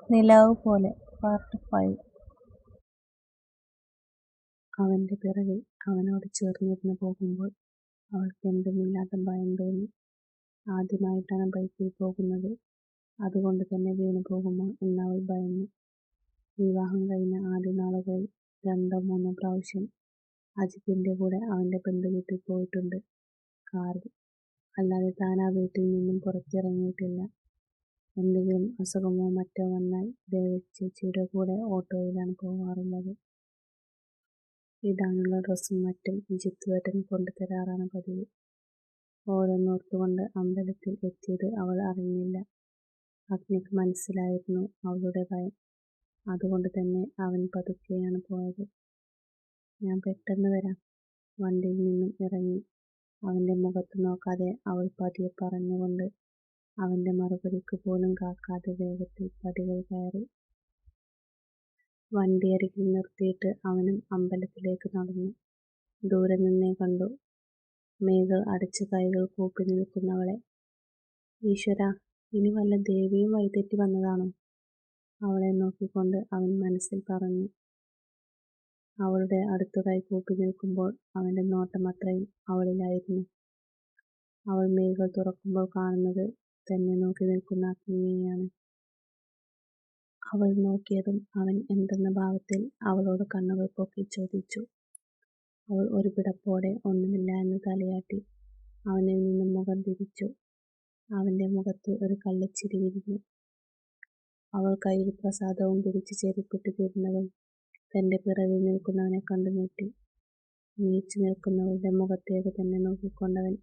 നിലാവ് പോലെ പാർട്ട് 5. അവന്റെ പിറകിൽ അവനോട് ചേർന്നിരുന്ന് പോകുമ്പോൾ അവൾക്ക് എന്തെന്നില്ലാത്ത ഭയം തോന്നി. ആദ്യമായിട്ടാണ് ബൈക്കിൽ പോകുന്നത്. അതുകൊണ്ട് തന്നെ വീണു പോകുമോ എന്നവൾ ഭയന്നു. വിവാഹം കഴിഞ്ഞ ആദ്യ നാളുകളിൽ 2-3 പ്രാവശ്യം അജിത്തിന്റെ കൂടെ അവന്റെ ബന്ധുവീട്ടിൽ പോയിട്ടുണ്ട് കാറിൽ. അല്ലാതെ താൻ ആ വീട്ടിൽ നിന്നും പുറത്തിറങ്ങിയിട്ടില്ല. എന്തെങ്കിലും അസുഖമോ മറ്റോ വന്നാൽ ദേവകി ചേച്ചിയുടെ കൂടെ ഓട്ടോയിലാണ് പോകാറുള്ളത്. ഇടാനുള്ള ഡ്രസ്സും മറ്റും ജിത്തുവേട്ടൻ കൊണ്ടുതരാറാണ് പതിവ്. ഓരോന്നോർത്തുകൊണ്ട് അമ്പലത്തിൽ എത്തിയത് അവൾ അറിഞ്ഞില്ല. അഗ്നിക്ക് മനസ്സിലായിരുന്നു അവളുടെ ഭയം. അതുകൊണ്ട് തന്നെ അവൻ പതുക്കെയാണ് പോയത്. ഞാൻ പെട്ടെന്ന് വരാം. വണ്ടിയിൽ നിന്നും ഇറങ്ങി അവന്റെ മുഖത്ത് നോക്കാതെ അവൾ പതിയെ പറഞ്ഞുകൊണ്ട് അവന്റെ മറുപടിക്ക് പോലും കാക്കാതെ വേഗത്തിൽ പടികൾ കയറി. വണ്ടിയരികിൽ നിർത്തിയിട്ട് അവനും അമ്പലത്തിലേക്ക് നടന്നു. ദൂരെ നിന്നേ കണ്ടു മേഘകൾ അടച്ച് കൈകൾ കൂപ്പി നിൽക്കുന്നവളെ. ഈശ്വരാ, ഇനി വല്ല ദേവിയും വഴിതെറ്റി വന്നതാണോ? അവളെ നോക്കിക്കൊണ്ട് അവൻ മനസ്സിൽ പറഞ്ഞു. അവളുടെ അടുത്ത് കൈ കൂപ്പി നിൽക്കുമ്പോൾ അവന്റെ നോട്ടം അത്രയും അവളിലായിരുന്നു. അവൾ മേഘകൾ തുറക്കുമ്പോൾ കാണുന്നത് തന്നെ നോക്കി നിൽക്കുന്ന അഗ്നിയെയാണ്. അവൾ നോക്കിയതും അവൻ എന്തെന്ന ഭാവത്തിൽ അവളോട് കണ്ണുകൾ പൊക്കി ചോദിച്ചു. അവൾ ഒരു പിടപ്പോടെ ഒന്നുമില്ല എന്ന് തലയാട്ടി അവനിൽ നിന്നും മുഖം തിരിച്ചു. അവന്റെ മുഖത്ത് ഒരു കള്ളച്ചിരി വിരിഞ്ഞു. അവൾ കയ്യിൽ പ്രസാദവും പിടിച്ച് ചെരുപ്പിട്ട് തിരിഞ്ഞതും തന്റെ പിറകിൽ നിൽക്കുന്നവനെ കണ്ടു ഞെട്ടി. നീച്ചു നിൽക്കുന്നവളുടെ മുഖത്തേക്ക് തന്നെ നോക്കിക്കൊണ്ടവൻ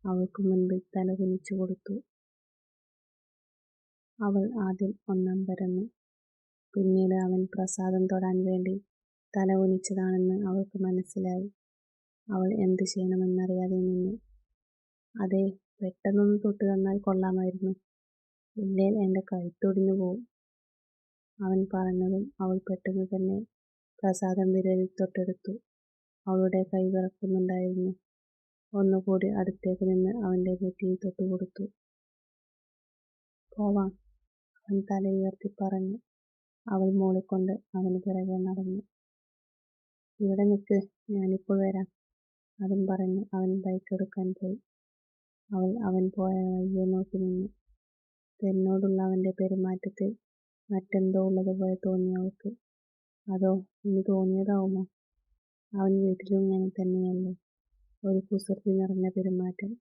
അവൾക്ക് മുൻപിൽ തല കുനിച്ചു കൊടുത്തു. അവൾ ആദ്യം ഒന്നമ്പരന്നു. പിന്നീട് അവൻ പ്രസാദം തൊടാൻ വേണ്ടി തല കുനിച്ചതാണെന്ന് അവൾക്ക് മനസ്സിലായി. അവൾ എന്ത് ചെയ്യണമെന്നറിയാതെ നിന്നു. അതെ, പെട്ടെന്നൊന്ന് തൊട്ട് തന്നാൽ കൊള്ളാമായിരുന്നു. ഇല്ലേൽ എന്റെ കഴുത്തൊടിഞ്ഞു പോവും. അവൻ പറഞ്ഞതും അവൾ പെട്ടെന്ന് തന്നെ പ്രസാദം വിരലിൽ തൊട്ടെടുത്തു. അവളുടെ കൈ വിറക്കുന്നുണ്ടായിരുന്നു. ഒന്നുകൂടി അടുത്തേക്ക് നിന്ന് അവന്റെ നെറ്റിയിൽ തൊട്ടുകൊടുത്തു. പോവാം, അവൻ തലയുയർത്തി പറഞ്ഞു. അവൾ മൂളിക്കൊണ്ട് അവന് പിറകെ നടന്നു. ഇവിടെ നിൽക്ക്, ഞാനിപ്പോൾ വരാം. അതും പറഞ്ഞ് അവൻ ബൈക്ക് എടുക്കാൻ പോയി. അവൾ അവൻ പോയ വഴിയെ നോക്കി നിന്നു. തന്നോടുള്ള അവന്റെ പെരുമാറ്റത്തിൽ മറ്റെന്തോ ഉള്ളതുപോലെ തോന്നി അവൾക്ക്. അതോ ഇനി തോന്നിയതാവുമോ? അവൻ വീട്ടിലും ഇങ്ങനെ തന്നെയല്ലേ? ഒരു കുസൃതി നിറഞ്ഞ പെരുമാറ്റം.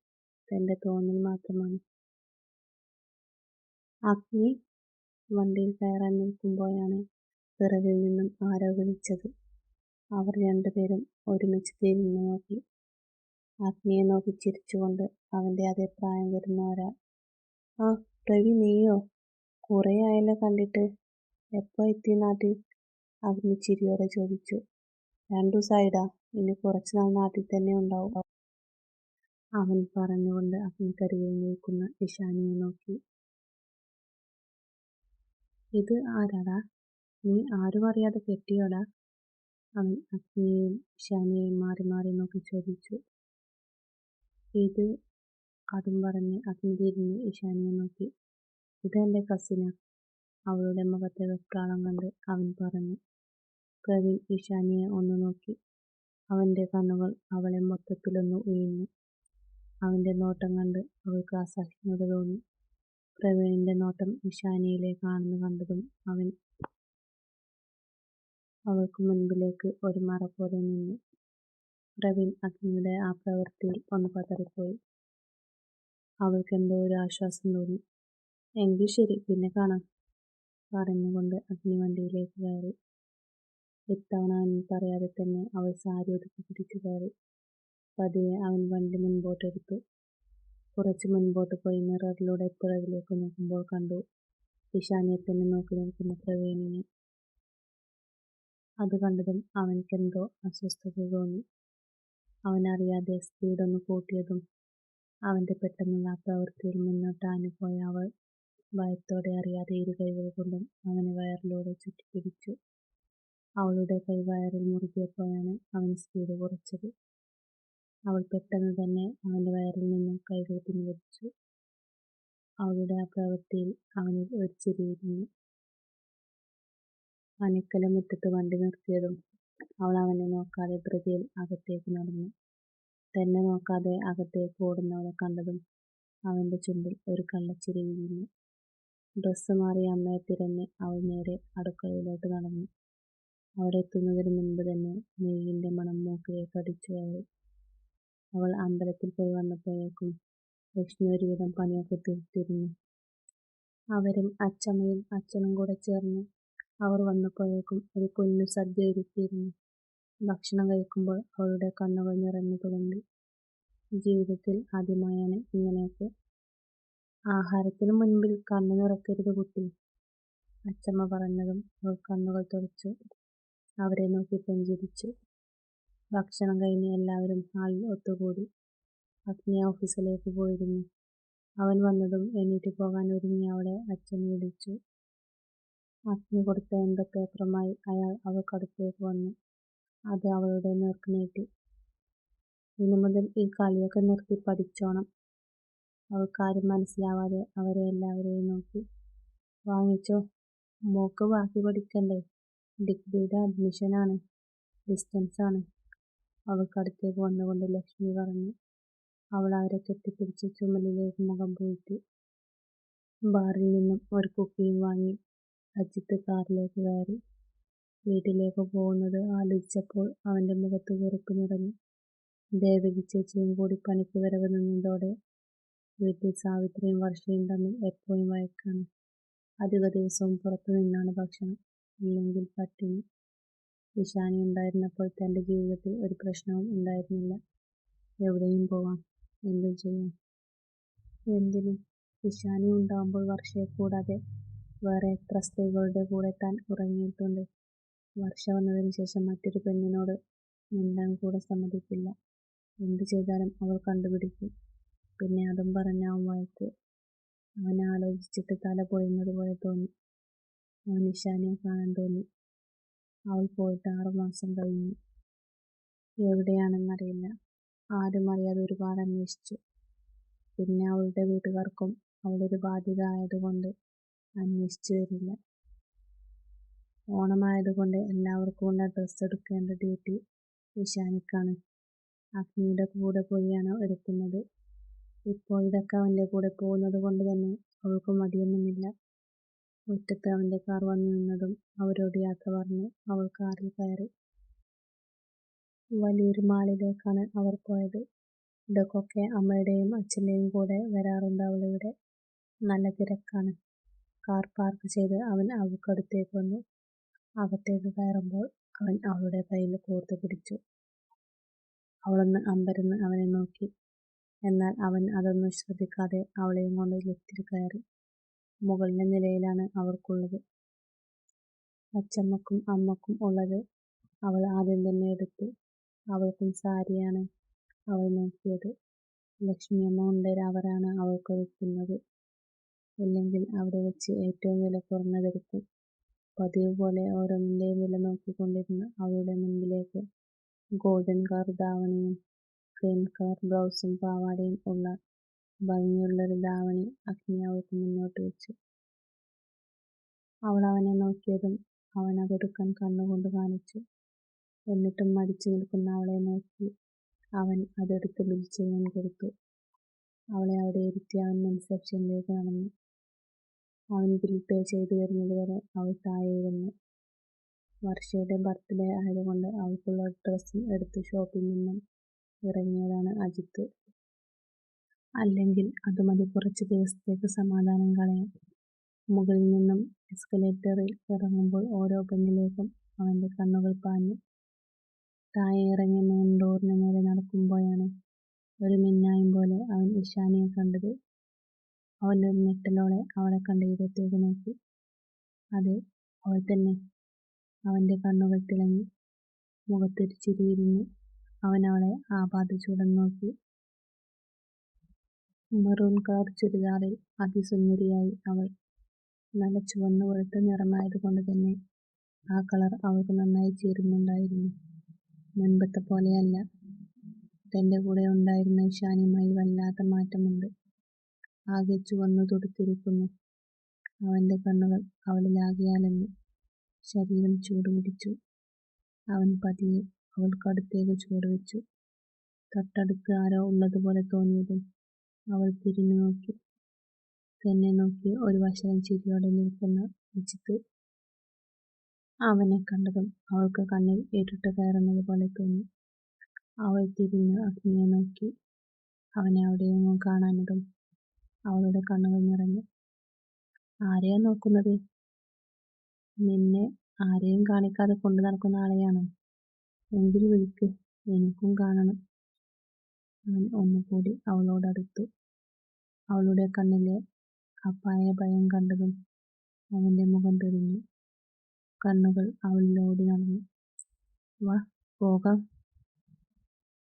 തന്റെ തോന്നൽ മാത്രമാണ്. അഗ്നി വണ്ടിയിൽ കയറാൻ നിൽക്കുമ്പോഴാണ് പിറകിൽ നിന്നും ആരോ വിളിച്ചത്. അവർ രണ്ടുപേരും ഒരുമിച്ച് തിരിഞ്ഞു നോക്കി. അഗ്നിയെ നോക്കി ചിരിച്ചുകൊണ്ട് അവന്റെ അതേ പ്രായം വരുന്ന ഒരാൾ. ആ, പ്രവി, നീയോ? കുറേ ആയല്ലോ കണ്ടിട്ട്. എപ്പോ എത്തി നാട്ടിൽ? അഗ്നി ചിരിയോടെ ചോദിച്ചു. 2 ദിവസമായിടാ. ഇനി കുറച്ചുനാൾ നാട്ടിൽ തന്നെ ഉണ്ടാവും. അവൻ പറഞ്ഞുകൊണ്ട് അഗ്നിക്കരികിൽ നിൽക്കുന്ന ഇഷാനിയെ നോക്കി. ഇത് ആരാടാ? നീ ആരും അറിയാതെ കെട്ടിയോടാ? അവൻ അഗ്നിയെയും ഇഷാനിയെയും മാറി മാറി നോക്കി ചോദിച്ചു. ഇത്, അതും പറഞ്ഞ് അഗ്നി തിരിഞ്ഞ് ഇഷാനിയെ നോക്കി. ഇത് എന്റെ കസിനാ. അവളുടെ മുഖത്തെ വെപ്രാളം കണ്ട് അവൻ പറഞ്ഞു. പ്രവീൺ ഇഷാനിയെ ഒന്ന് നോക്കി. അവന്റെ കണ്ണുകൾ അവളെ മൊത്തത്തിലൊന്ന് ഉഴിഞ്ഞു. അവന്റെ നോട്ടം കണ്ട് അവൾക്ക് അസഹിഷ്ണുത തോന്നി. പ്രവീണിന്റെ നോട്ടം ഇഷാനിയിലേക്കാണെന്ന് കണ്ടതും അവൻ അവൾക്ക് മുൻപിലേക്ക് ഒരു മറ പോലെ നിന്നു. പ്രവീൺ അഗ്നിയുടെ ആ പ്രവൃത്തിയിൽ ഒന്ന് പതറിപ്പോയി. അവൾക്കെന്തോ ഒരു ആശ്വാസം തോന്നി. എങ്കിൽ ശരി, പിന്നെ കാണാം, പറഞ്ഞുകൊണ്ട് അഗ്നി വണ്ടിയിലേക്ക് കയറി. ഇത്തവണ അവൻ പറയാതെ തന്നെ അവൾ സാരി ഒതുക്കി പിടിച്ചു കയറി. പതിയെ അവൻ വണ്ടി മുൻപോട്ടെടുത്തു. കുറച്ച് മുൻപോട്ട് പോയി മിററിലൂടെ പിറകിലേക്ക് നോക്കുമ്പോൾ കണ്ടു ഇഷാനിയെ തന്നെ നോക്കി നിൽക്കുന്ന പ്രവീണിനെ. അത് കണ്ടതും അവൻക്കെന്തോ അസ്വസ്ഥത തോന്നി. അവനറിയാതെ സ്പീഡൊന്ന് കൂട്ടിയതും അവന്റെ പെട്ടെന്നുള്ള ആ പ്രവൃത്തിയിൽ മുന്നോട്ടാഞ്ഞു പോയ അവൾ ഭയത്തോടെ അറിയാതെ ഇരു കൈകൾ കൊണ്ടും അവനെ വയറിലൂടെ ചുറ്റിപ്പിടിച്ചു. അവളുടെ കൈ വയറിൽ മുറുകിയപ്പോഴാണ് അവൻ സ്പീഡ് കുറച്ചത്. അവൾ പെട്ടെന്ന് തന്നെ അവന്റെ വയറിൽ നിന്നും കൈകൾ പിൻവലിച്ചു. അവളുടെ ആ പ്രവൃത്തിയിൽ അവനിൽ ഒരു ചിരി വിരിഞ്ഞു. പനിക്കല മുറ്റത്ത് വണ്ടി നിർത്തിയതും അവൾ അവനെ നോക്കാതെ ധൃതിയിൽ അകത്തേക്ക് നടന്നു. തന്നെ നോക്കാതെ അകത്തേക്ക് ഓടുന്നവളെ കണ്ടതും അവന്റെ ചുണ്ടിൽ ഒരു കള്ളച്ചിരി വിരിഞ്ഞു. ഡ്രസ്സ് മാറിയ അമ്മയെ തിരഞ്ഞ് അവൾ നേരെ അടുക്കളയിലോട്ട് നടന്നു. അവിടെ എത്തുന്നതിന് മുൻപ് തന്നെ നെയ്യിന്റെ മണം മൂക്കിലേക്ക് അടിച്ചു കയറി. അവൾ അമ്പലത്തിൽ പോയി വന്നപ്പോഴേക്കും ലക്ഷ്മി ഒരുവിധം പണിയൊക്കെ തീർത്തിരുന്നു. അവരും അച്ചമ്മയും അച്ഛനും കൂടെ ചേർന്ന് അവർ വന്നപ്പോഴേക്കും ഒരു കുഞ്ഞു സദ്യ ഒരുക്കിയിരുന്നു. ഭക്ഷണം കഴിക്കുമ്പോൾ അവളുടെ കണ്ണുകൾ നിറഞ്ഞു തുളുമ്പി. ജീവിതത്തിൽ ആദ്യമായാണ് ഇങ്ങനെയൊക്കെ. ആഹാരത്തിന് മുൻപിൽ കണ്ണു നിറക്കരുത് കുട്ടി, അച്ചമ്മ പറഞ്ഞതും അവൾ കണ്ണുകൾ തുടച്ചു അവരെ നോക്കി പുഞ്ചിരിച്ചു. ഭക്ഷണം കഴിഞ്ഞ് എല്ലാവരും ഹാളിൽ ഒത്തുകൂടി. അഗ്നി ഓഫീസിലേക്ക് പോയിരുന്നു. അവൻ വന്നതും എണീറ്റ് പോകാൻ ഒരുങ്ങി അവളെ അച്ഛൻ വിളിച്ചു. അഗ്നി കൊടുത്ത എന്തോ പേപ്പറുമായി അയാൾ അവൾക്കടുത്തേക്ക് വന്നു. അത് അവളുടെ നേർക്ക് നീട്ടി. ഇനി മുതൽ ഈ കളിയൊക്കെ നിർത്തി പഠിച്ചോണം. അവൾ കാര്യം മനസ്സിലാവാതെ അവരെ എല്ലാവരെയും നോക്കി. വാങ്ങിച്ചോ, മോക്ക് ബാക്കി പഠിക്കണ്ടേ? ഡിഗ്രിയുടെ അഡ്മിഷനാണ്, ഡിസ്റ്റൻസാണ്, അവൾക്കടുത്തേക്ക് വന്നുകൊണ്ട് ലക്ഷ്മി പറഞ്ഞു. അവൾ അവരെ കെട്ടിപ്പിടിച്ച് ചുമലിലേക്ക് മുഖം പൂഴ്ത്തി. ബാറിൽ നിന്നും ഒരു കുക്കിയും വാങ്ങി അജിത്ത് കാറിലേക്ക് കയറി. വീട്ടിലേക്ക് പോകുന്നത് ആലോചിച്ചപ്പോൾ അവന്റെ മുഖത്ത് വെറുപ്പ് നിറഞ്ഞു. ദേവകി ചേച്ചിയും കൂടി പണിക്ക് വരവ് നിന്നതോടെ വീട്ടിൽ സാവിത്രിയും വർഷയും തമ്മിൽ എപ്പോഴും വഴക്കാണ്. അധിക ദിവസവും പുറത്തു നിന്നാണ് ഭക്ഷണം, ഇല്ലെങ്കിൽ പട്ടിണി. ഇഷാനി ഉണ്ടായിരുന്നപ്പോൾ തന്റെ ജീവിതത്തിൽ ഒരു പ്രശ്നവും ഉണ്ടായിരുന്നില്ല. എവിടെയും പോവാം, എന്തും ചെയ്യാം. എന്തിന്? ഇഷാനി ഉണ്ടാവുമ്പോൾ വർഷയെ കൂടാതെ വേറെ എത്ര സ്ത്രീകളുടെ കൂടെ താൻ ഉറങ്ങിയിട്ടുണ്ട്. വർഷ വന്നതിന് ശേഷം മറ്റൊരു പെണ്ണിനോട് മിണ്ടാൻ കൂടെ സമ്മതിക്കില്ല. എന്തു ചെയ്താലും അവൾ കണ്ടുപിടിക്കും. പിന്നെ അതും പറഞ്ഞാവും വഴക്ക്. അവൻ ആലോചിച്ചിട്ട് തല പൊളിയുന്നത് പോലെ തോന്നി. അവൻ ഇഷാനിയെ കാണാൻ തോന്നി. അവൾ പോയിട്ട് 6 മാസം കഴിഞ്ഞു. എവിടെയാണെന്നറിയില്ല. ആരും അറിയാതെ ഒരുപാട് അന്വേഷിച്ചു. പിന്നെ അവളുടെ വീട്ടുകാർക്കും അവളൊരു ബാധ്യത ആയതുകൊണ്ട് അന്വേഷിച്ചു വരില്ല. ഓണമായതുകൊണ്ട് എല്ലാവർക്കുമുള്ള ഡ്രസ്സ് എടുക്കേണ്ട ഡ്യൂട്ടി ഇഷാനിക്കാണ്. അഗ്നിയുടെ കൂടെ പോയാണ് ഒരുക്കുന്നത്. ഇപ്പോൾ ഇതൊക്കെ അവന്റെ കൂടെ പോകുന്നത് കൊണ്ട് തന്നെ അവൾക്ക് മടിയൊന്നുമില്ല. മുറ്റത്ത് അവന്റെ കാർ വന്നു നിന്നതും അവരോട് യാത്ര പറഞ്ഞ് അവൾ കാറിൽ കയറി. വലിയൊരു മാളിലേക്കാണ് അവർ പോയത്. ഇടയ്ക്കൊക്കെ അമ്മയുടെയും അച്ഛൻ്റെയും കൂടെ വരാറുണ്ട് അവളിവിടെ. നല്ല തിരക്കാണ്. കാർ പാർക്ക് ചെയ്ത് അവൻ അവൾക്കടുത്തേക്ക് വന്നു. അകത്തേക്ക് കയറുമ്പോൾ അവൻ അവളുടെ കയ്യിൽ കോർത്തു പിടിച്ചു. അവളൊന്ന് അമ്പരന്ന് അവനെ നോക്കി. എന്നാൽ അവൻ അതൊന്നും ശ്രദ്ധിക്കാതെ അവളെയും കൊണ്ട് ലിഫ്റ്റിൽ കയറി. മുകളിലെ നിലയിലാണ് അവർക്കുള്ളത്. അച്ചമ്മക്കും അമ്മക്കും ഉള്ളത് അവൾ ആദ്യം തന്നെ എടുത്തു. അവൾക്കും സാരിയാണ് അവൾ നോക്കിയത്. ലക്ഷ്മിയമ്മ ഉണ്ടേൽ അവൾക്കൊരുക്കുന്നത്. ഇല്ലെങ്കിൽ അവിടെ വെച്ച് ഏറ്റവും വില കുറഞ്ഞതെടുക്കും. പതിവ് പോലെ ഓരോന്നിൻ്റെയും വില നോക്കിക്കൊണ്ടിരുന്ന അവളുടെ മുൻപിലേക്ക് ഗോൾഡൻ കളർ ധാവണിയും ക്രീം കളർ ബ്ലൗസും പാവാടയും ഉള്ള ഭംഗിയുള്ളൊരു ധാവണി അഗ്നി അവൾക്ക് മുന്നോട്ട് വെച്ചു. അവൾ അവനെ നോക്കിയതും അവൻ അതെടുക്കാൻ കണ്ണുകൊണ്ട് കാണിച്ചു. എന്നിട്ടും മടിച്ചു നിൽക്കുന്ന അവളെ നോക്കി അവൻ അതെടുത്ത് ബിൽ ചെയ്യാൻ കൊടുത്തു. അവളെ അവിടെ ഇരുത്തി അവൻ മെൻസ് സെക്ഷനിലേക്ക് നടന്നു. അവൻ ബിൽ പേ ചെയ്തു വരുന്നത് വരെ അവൾ താഴെ ഇരുന്നു. വർഷയുടെ ബർത്ത്ഡേ ആയതുകൊണ്ട് അവൾക്കുള്ള ഡ്രസ്സും എടുത്ത് ഷോപ്പിൽ നിന്നും ഇറങ്ങിയതാണ് അജിത്ത്. അല്ലെങ്കിൽ അത് മതി കുറച്ച് ദിവസത്തേക്ക് സമാധാനം കളയാൻ. മുകളിൽ നിന്നും എസ്കലേറ്ററിൽ ഇറങ്ങുമ്പോൾ ഓരോ പെണ്ണിലേക്കും അവന്റെ കണ്ണുകൾ പാഞ്ഞു. താഴെ ഇറങ്ങി മെയിൻ ഡോറിന് നേരെ നടക്കുമ്പോഴാണ് ഒരു മിന്നായം പോലെ അവൻ ഇഷാനിയെ കണ്ടത്. അവൻ ഒരു ഞെട്ടലോടെ അവളെ കണ്ട് ഇടത്തേക്ക് നോക്കി. അതെ, അവൾ തന്നെ. അവന്റെ കണ്ണുകൾ തിളങ്ങി. മുഖത്തൊരു ചിരി വിരിഞ്ഞു. അവൻ അവളെ ആപാദചൂടൻ നോക്കി. മെറൂൺ കളർ ചുരിദാറിൽ അതിസുന്ദരിയായി അവൾ. നല്ല ചുവന്ന വെളുത്ത നിറമായതുകൊണ്ട് തന്നെ ആ കളർ അവൾക്ക് നന്നായി ചേരുന്നുണ്ടായിരുന്നു. മുൻപത്തെ പോലെയല്ല. തന്റെ കൂടെ ഉണ്ടായിരുന്ന ഇഷാനിയുമായി വല്ലാത്ത മാറ്റമുണ്ട്. ആകെ ചുവന്നു തുടുത്തിരിക്കുന്നു. അവന്റെ കണ്ണുകൾ അവളിലാകെ അലഞ്ഞു. ശരീരം ചൂടുപിടിച്ചു. അവൻ പതിയെ അവൾക്കടുത്തേക്ക് ചുവടുവെച്ചു. തൊട്ടടുത്ത് ആരോ ഉള്ളതുപോലെ തോന്നിയതും അവൾ തിരിഞ്ഞു നോക്കി. തന്നെ നോക്കി ഒരു വശം ചിരിയോടെ നിൽക്കുന്ന അജിത്ത്. അവനെ കണ്ടതും അവൾക്ക് കണ്ണിൽ ഇരുട്ട് കയറുന്നത് പോലെ തോന്നി. അവൾ തിരിഞ്ഞ് അഗ്നിയെ നോക്കി. അവനെ അവിടെയെങ്ങും കാണാഞ്ഞതും അവളുടെ കണ്ണുകൾ നിറഞ്ഞു. ആരെയാ നോക്കുന്നത്? നിന്നെ ആരെയും കാണിക്കാതെ കൊണ്ടു നടക്കുന്ന ആളെയാണോ? എങ്കിൽ വിളിക്ക്, എനിക്കും കാണണം. അവൻ ഒന്നുകൂടി അവളോടടുത്തു. അവളുടെ കണ്ണിലെ ആ പഴയ ഭയം കണ്ടതും അവന്റെ മുഖം തെളിഞ്ഞു. കണ്ണുകൾ അവളിലോടി നടന്നു. വാ, പോകാം.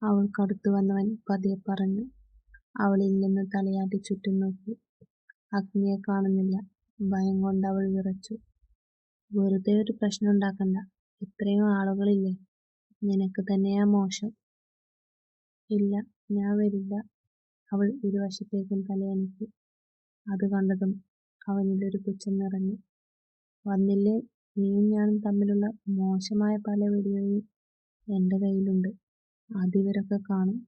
അവൾക്കടുത്തു വന്നവൻ പതിയെ പറഞ്ഞു. അവളിൽ നിന്ന് തലയാട്ടി ചുറ്റും നോക്കി. അഗ്നിയെ കാണുന്നില്ല. ഭയം കൊണ്ട് അവൾ വിറച്ചു. വെറുതെ ഒരു പ്രശ്നം ഉണ്ടാക്കണ്ട. ഇത്രയും ആളുകളില്ലേ, നിനക്ക് തന്നെയാ മോശം. ഇല്ല, ഞാൻ വരില്ല. അവൾ ഇരുവശത്തേക്കും തലയനക്കി. അത് കണ്ടതും അവനിലൊരു പുച്ഛം നിറഞ്ഞു. വന്നില്ലേ? നീയും ഞാനും തമ്മിലുള്ള മോശമായ പല വീഡിയോയും എൻ്റെ കയ്യിലുണ്ട്. അതിവരൊക്കെ കാണും.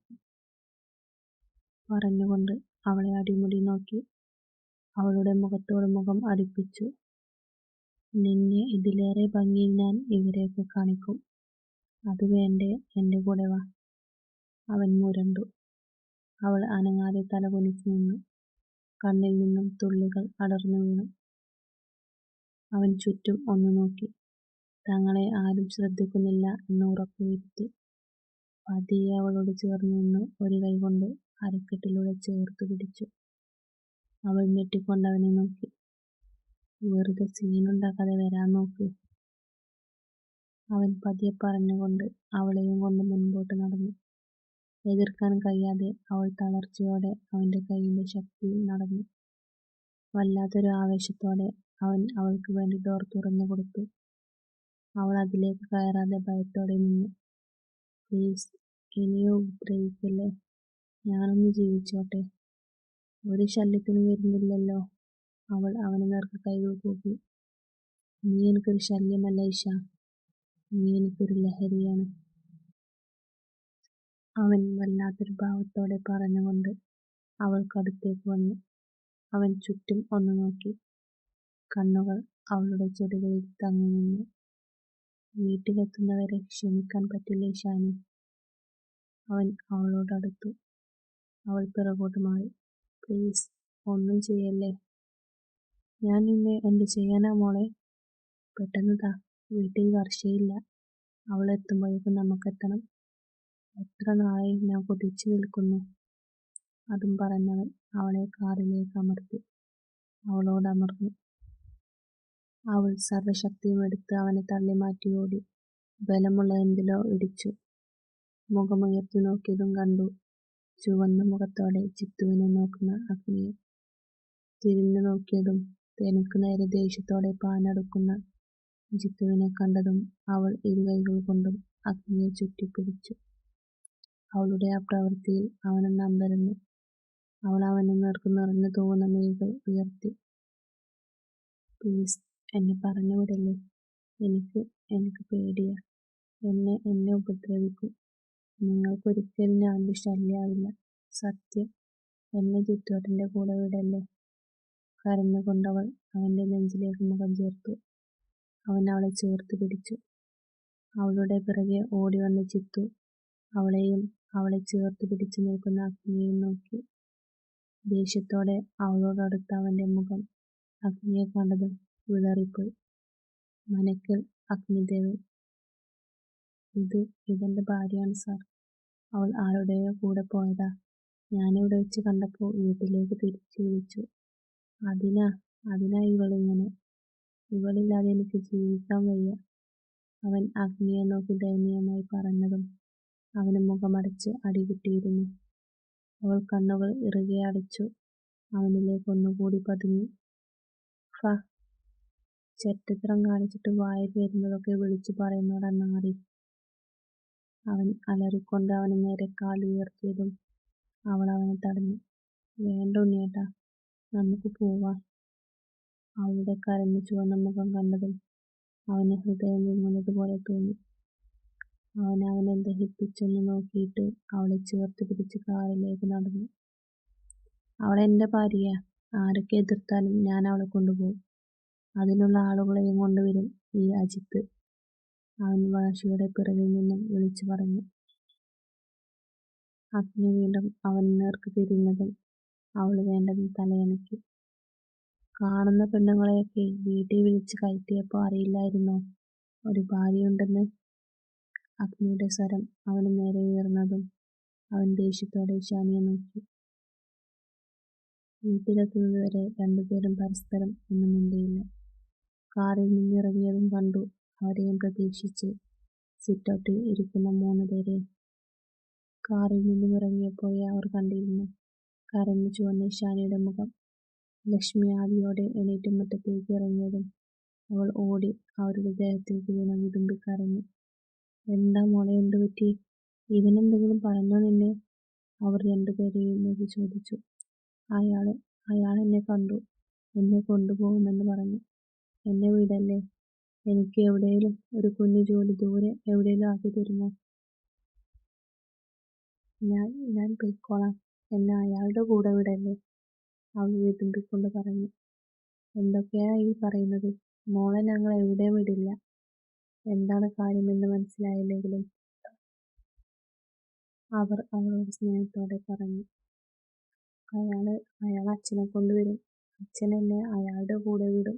പറഞ്ഞുകൊണ്ട് അവളെ അടിമുടി നോക്കി. അവളുടെ മുഖത്തോട് മുഖം അടുപ്പിച്ചു. നിന്നെ ഇതിലേറെ ഭംഗിയിൽ ഞാൻ ഇവരെയൊക്കെ കാണിക്കും. അത് വേണ്ടേ? എൻ്റെ കൂടെ വാ. അവൻ മുരണ്ടു. അവൾ അനങ്ങാതെ തല കുനിച്ചു നിന്നു. കണ്ണിൽ നിന്നും തുള്ളികൾ അടർന്നു വീണു. അവൻ ചുറ്റും ഒന്നു നോക്കി. തങ്ങളെ ആരും ശ്രദ്ധിക്കുന്നില്ല എന്ന് ഉറപ്പുവരുത്തി. പതിയെ അവളോട് ചേർന്ന് നിന്ന് ഒരു കൈ കൊണ്ട് അരക്കെട്ടിലൂടെ ചേർത്ത് പിടിച്ചു. അവൾ ഞെട്ടിക്കൊണ്ട് അവനെ നോക്കി. വെറുതെ സീനുണ്ടാക്കാതെ വരാൻ നോക്ക്. അവൻ പതിയെ പറഞ്ഞുകൊണ്ട് അവളെയും കൊണ്ട് മുൻപോട്ട് നടന്നു. എതിർക്കാൻ കഴിയാതെ അവൾ തളർച്ചയോടെ അവന്റെ കൈയിന്റെ ശക്തിയിൽ നടന്നു. വല്ലാത്തൊരു ആവേശത്തോടെ അവൻ അവൾക്ക് വേണ്ടി ഡോർ തുറന്നു കൊടുത്തു. അവൾ അതിലേക്ക് കയറാതെ ഭയത്തോടെ നിന്നു. പ്ലീസ്, ഇനിയും ഉപദ്രവിക്കല്ലേ. ഞാനൊന്ന് ജീവിച്ചോട്ടെ. ഒരു ശല്യത്തിനും വരുന്നില്ലല്ലോ. അവൾ അവന് നേർക്ക് കൈകൾ കൂപ്പി. നീ എനിക്കൊരു ശല്യമല്ല ഇഷ, നീ എനിക്കൊരു ലഹരിയാണ്. അവൻ വല്ലാത്തൊരു ഭാവത്തോടെ പറഞ്ഞുകൊണ്ട് അവൾക്കടുത്തേക്ക് വന്നു. അവൻ ചുറ്റും ഒന്നു നോക്കി. കണ്ണുകൾ അവളുടെ ചുടികളിൽ തങ്ങി നിന്നു. വീട്ടിലെത്തുന്നവരെ ക്ഷമിക്കാൻ പറ്റില്ല ഇഷാനി. അവൻ അവളോടടുത്തു. അവൾ പിറകോട്ട് മാറി. പ്ലീസ്, ഒന്നും ചെയ്യല്ലേ. ഞാൻ നിന്നെ എന്ത് ചെയ്യാനാ മോളെ? പെട്ടെന്ന് താ, വീട്ടിൽ വർഷയില്ല. അവൾ എത്തുമ്പോഴേക്കും നമുക്കെത്തണം. എത്ര നാളായി ഞാൻ കൊതിച്ചു നിൽക്കുന്നു. അതും പറഞ്ഞവൻ അവളെ കാറിലേക്ക് അമർത്തി. അവളോടമർന്നു. അവൾ സർവശക്തിയും എടുത്ത് അവനെ തള്ളി മാറ്റി ഓടി. ബലമുള്ള എന്തിലോ ഇടിച്ചു. മുഖമുയർത്തി നോക്കിയതും കണ്ടു ചുവന്ന മുഖത്തോടെ ചിത്തുവിനെ നോക്കുന്ന അഗ്നിയെ. തിരിഞ്ഞു നോക്കിയതും തനിക്കു നേരെ ദേഷ്യത്തോടെ പാഞ്ഞടുക്കുന്ന ജിത്തുവിനെ കണ്ടതും അവൾ ഇരുകൈകൾ കൊണ്ടും അഗ്നിയെ ചുറ്റിപ്പിടിച്ചു. അവളുടെ ആ പ്രവൃത്തിയിൽ അവനൊന്ന് അമ്പരന്നു. അവൾ അവന് നേർക്ക് നിറഞ്ഞു തൂവുന്ന മിഴികൾ ഉയർത്തി. പ്ലീസ്, എന്നെ പറഞ്ഞു വിടല്ലേ. എനിക്ക് പേടിയാ. എന്നെ ഉപദ്രവിക്കും. നിങ്ങൾക്കൊരിക്കലും ഞാനൊരു ശല്യാവില്ല. സത്യം, എന്നെ ജിത്തുവേട്ടൻ്റെ കൂടെ വിടല്ലേ. കരഞ്ഞുകൊണ്ടവൾ അവന്റെ നെഞ്ചിലേക്ക് മുഖം ചേർത്തു. അവൻ അവളെ ചേർത്ത് പിടിച്ചു. അവളുടെ പിറകെ ഓടിവന്ന ജിത്തു അവളെയും അവളെ ചേർത്ത് പിടിച്ചു നിൽക്കുന്ന അഗ്നിയെയും നോക്കി. ദേഷ്യത്തോടെ അവളോടടുത്ത അവന്റെ മുഖം അഗ്നിയെ കണ്ടതും വിളറിപ്പോയി. മനക്കൽ അഗ്നിദേവൻ. ഇതെന്റെ ഭാര്യയാണ് സാർ. അവൾ ആരുടെയോ കൂടെ പോയതാ. ഞാനിവിടെ വെച്ച് കണ്ടപ്പോൾ വീട്ടിലേക്ക് തിരിച്ചു വിളിച്ചു. അതിനാ ഇവളിങ്ങനെ. ഇവളില്ലാതെ എനിക്ക് ജീവിക്കാൻ വയ്യ. അവൻ അഗ്നിയെ നോക്കി ദയനീയമായി പറഞ്ഞതും അവന് മുഖമടച്ച് അടികിട്ടിയിരുന്നു. അവൾ കണ്ണുകൾ ഇറുകെ അടച്ചു അവനിലേക്ക് ഒന്നുകൂടി പതുങ്ങി. ഫ, ചെറ്റത്തരം കാണിച്ചിട്ട് വായിൽ വരുന്നതൊക്കെ വിളിച്ചു പറയുന്നോടാ നാറി. അവൻ അലറിക്കൊണ്ട് അവന് നേരെ കാലുയർത്തിയതും അവൾ അവനെ തടഞ്ഞു. വേണ്ട ഉണ്ണിയേട്ടാ, നമുക്ക് പോവാം. അവളുടെ കരഞ്ഞു ചുവന്ന മുഖം കണ്ടതും അവന് ഹൃദയം വിങ്ങുന്നതുപോലെ തോന്നി. അവനെ ദഹിപ്പിച്ചൊന്ന് നോക്കിയിട്ട് അവളെ ചേർത്ത് പിടിച്ച് കാറിലേക്ക് നടന്നു. അവളെന്റെ ഭാര്യയാ. ആരൊക്കെ എതിർത്താലും ഞാൻ അവളെ കൊണ്ടുപോകും. അതിനുള്ള ആളുകളെയും കൊണ്ടുവരും ഈ അജിത്ത്, അവൻ വാശിയുടെ പിറകിൽ നിന്നും വിളിച്ചു പറഞ്ഞു. അഗ്നി വീണ്ടും അവന് നേർക്ക് തിരിഞ്ഞതും അവൾ വേണ്ടെന്ന് തലയണക്കി. കാണുന്ന പെണ്ണുങ്ങളെയൊക്കെ വീട്ടിൽ വിളിച്ച് കയറ്റിയപ്പോൾ അറിയില്ലായിരുന്നോ ഒരു ഭാര്യയുണ്ടെന്ന്? അഗ്നിയുടെ സ്വരം അവന് നേരെ ഉയർന്നതും അവൻ ദേഷ്യത്തോടെ ഇഷാനിയെ നോക്കി. വീട്ടിലെത്തുന്നതുവരെ രണ്ടുപേരും പരസ്പരം ഒന്നും മിണ്ടിയില്ല. കാറിൽ നിന്നിറങ്ങിയതും കണ്ടു അവരെയും പ്രതീക്ഷിച്ച് സിറ്റൗട്ടിൽ ഇരിക്കുന്ന 3 പേരെ. കാറിൽ നിന്നും ഇറങ്ങിയപ്പോഴേ അവർ കണ്ടിരുന്നു കരഞ്ഞു ചുവന്ന ഇഷാനിയുടെ മുഖം. ലക്ഷ്മി ആദിയോടെ എണീറ്റ് മുറ്റത്തേക്ക് ഇറങ്ങിയതും അവൾ ഓടി അവരുടെ ദേഹത്തേക്ക് വീണ വിതുമ്പിക്കരഞ്ഞു. എന്താ മോളെ, എന്ത് പറ്റി? ഇവനെന്തെങ്കിലും പറഞ്ഞോ നിന്നെ? അവർ രണ്ടുപേരെയും നോക്കി ചോദിച്ചു. അയാൾ എന്നെ കണ്ടു, എന്നെ കൊണ്ടുപോകുമെന്ന് പറഞ്ഞു. എന്നെ വിടല്ലേ, എനിക്ക് എവിടെയും ഒരു കുഞ്ഞു ജോലി ദൂരെ എവിടെയും ആക്കി തരുമോ? ഞാൻ പൊയ്ക്കോളാം, എന്നെ അയാളുടെ കൂടെ വിടല്ലേ, അവൾ വിതുമ്പിക്കൊണ്ട് പറഞ്ഞു. എന്തൊക്കെയാ ഈ പറയുന്നത്? മോളെ ഞങ്ങൾ എവിടെയും വിടില്ല. എന്താണ് കാര്യമെന്ന് മനസ്സിലായില്ലെങ്കിലും അവർ അവളോട് സ്നേഹത്തോടെ പറഞ്ഞു. അയാൾ അച്ഛനെ കൊണ്ടുവരും, അച്ഛൻ എന്നെ അയാളുടെ കൂടെ വിടും.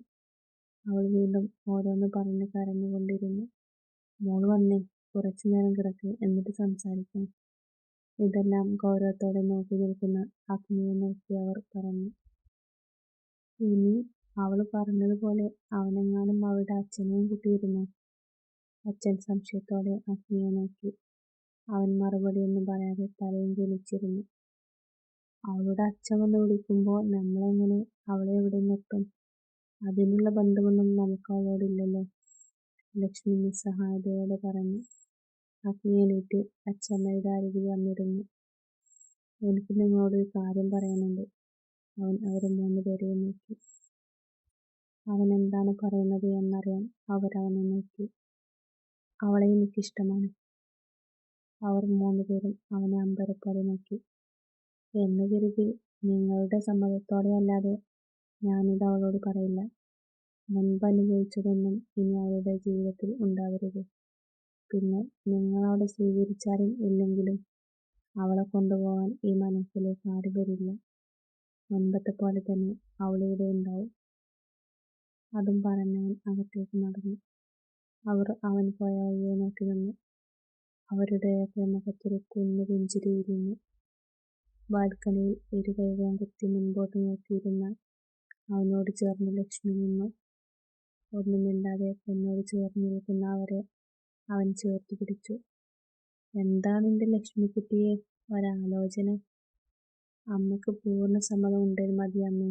അവൾ വീണ്ടും ഓരോന്ന് പറഞ്ഞ് കരഞ്ഞുകൊണ്ടിരുന്നു. മോൾ വന്നേ, കുറച്ചു നേരം കിടക്ക്, എന്നിട്ട് സംസാരിക്കാം. ഇതെല്ലാം ഗൗരവത്തോടെ നോക്കി നിൽക്കുന്ന അഗ്നിയെ നോക്കി അവർ പറഞ്ഞു. ഇനി അവൾ പറഞ്ഞതുപോലെ അവനെങ്ങാനും അവളുടെ അച്ഛനെയും കൂട്ടിയിരുന്നോ? അച്ഛൻ സംശയത്തോടെ അഗ്നിയെ നോക്കി. അവൻ മറുപടിയൊന്നും പറയാതെ തലയും കുനിച്ചിരുന്നു. അവളുടെ അച്ഛൻ വന്ന് വിളിക്കുമ്പോൾ നമ്മളെങ്ങനെ അവളെ എവിടെ നിർത്തും? അതിനുള്ള ബന്ധമൊന്നും നമുക്ക് അവളോടില്ലല്ലോ, ലക്ഷ്മി നിസ്സഹായതയോടെ പറഞ്ഞു. അഗ്നി എണീറ്റ് അച്ഛമ്മയുടെ അരികിൽ വന്നിരുന്നു. എനിക്ക് നിങ്ങളോടൊരു കാര്യം പറയാനുണ്ട്. അവൻ അവരെ 3 പേരെയും നോക്കി. അവൻ എന്താണ് പറയുന്നത് എന്നറിയാൻ അവരവനെ നോക്കി. അവളെ എനിക്കിഷ്ടമാണ്. അവർ 3 പേരും അവനെ അമ്പരപ്പോടെ നോക്കി. എന്ന് കരുതി നിങ്ങളുടെ സമ്മതത്തോടെ അല്ലാതെ ഞാനിത് അവളോട് പറയില്ല. മുൻപ് അനുഭവിച്ചതൊന്നും ഇനി അവളുടെ ജീവിതത്തിൽ ഉണ്ടാവരുത്. പിന്നെ നിങ്ങൾ അവളെ സ്വീകരിച്ചാലും ഇല്ലെങ്കിലും അവളെ കൊണ്ടുപോകാൻ ഈ മനസ്സിലേക്ക് ആരും വരില്ല. മുൻപത്തെ പോലെ തന്നെ അവളിവിടെ ഉണ്ടാവും. അതും പറഞ്ഞവൻ അകത്തേക്ക് നടന്നു. അവർ അവൻ പോയ വഴിയെ നോക്കി നിന്നു. അവരുടെയൊക്കെ മുഖത്തൊരു കുഞ്ഞു പുഞ്ചിരി വിരിഞ്ഞു. ബാൽക്കണിയിൽ ഇരു കൈകളും കുത്തി മുൻപോട്ട് നോക്കിയിരുന്ന അവനോട് ചേർന്ന് ലക്ഷ്മി നിന്നു. ഒന്നും മിണ്ടാതെ പൊന്നോട് ചേർന്ന് നിൽക്കുന്ന അവരെ അവൻ ചേർത്ത് പിടിച്ചു. എന്താണ് എന്റെ ലക്ഷ്മിക്കുട്ടിയെ, ഒരാലോചന? അമ്മയ്ക്ക് പൂർണ്ണ സമ്മതം ഉണ്ടെങ്കിൽ മതി അമ്മേ,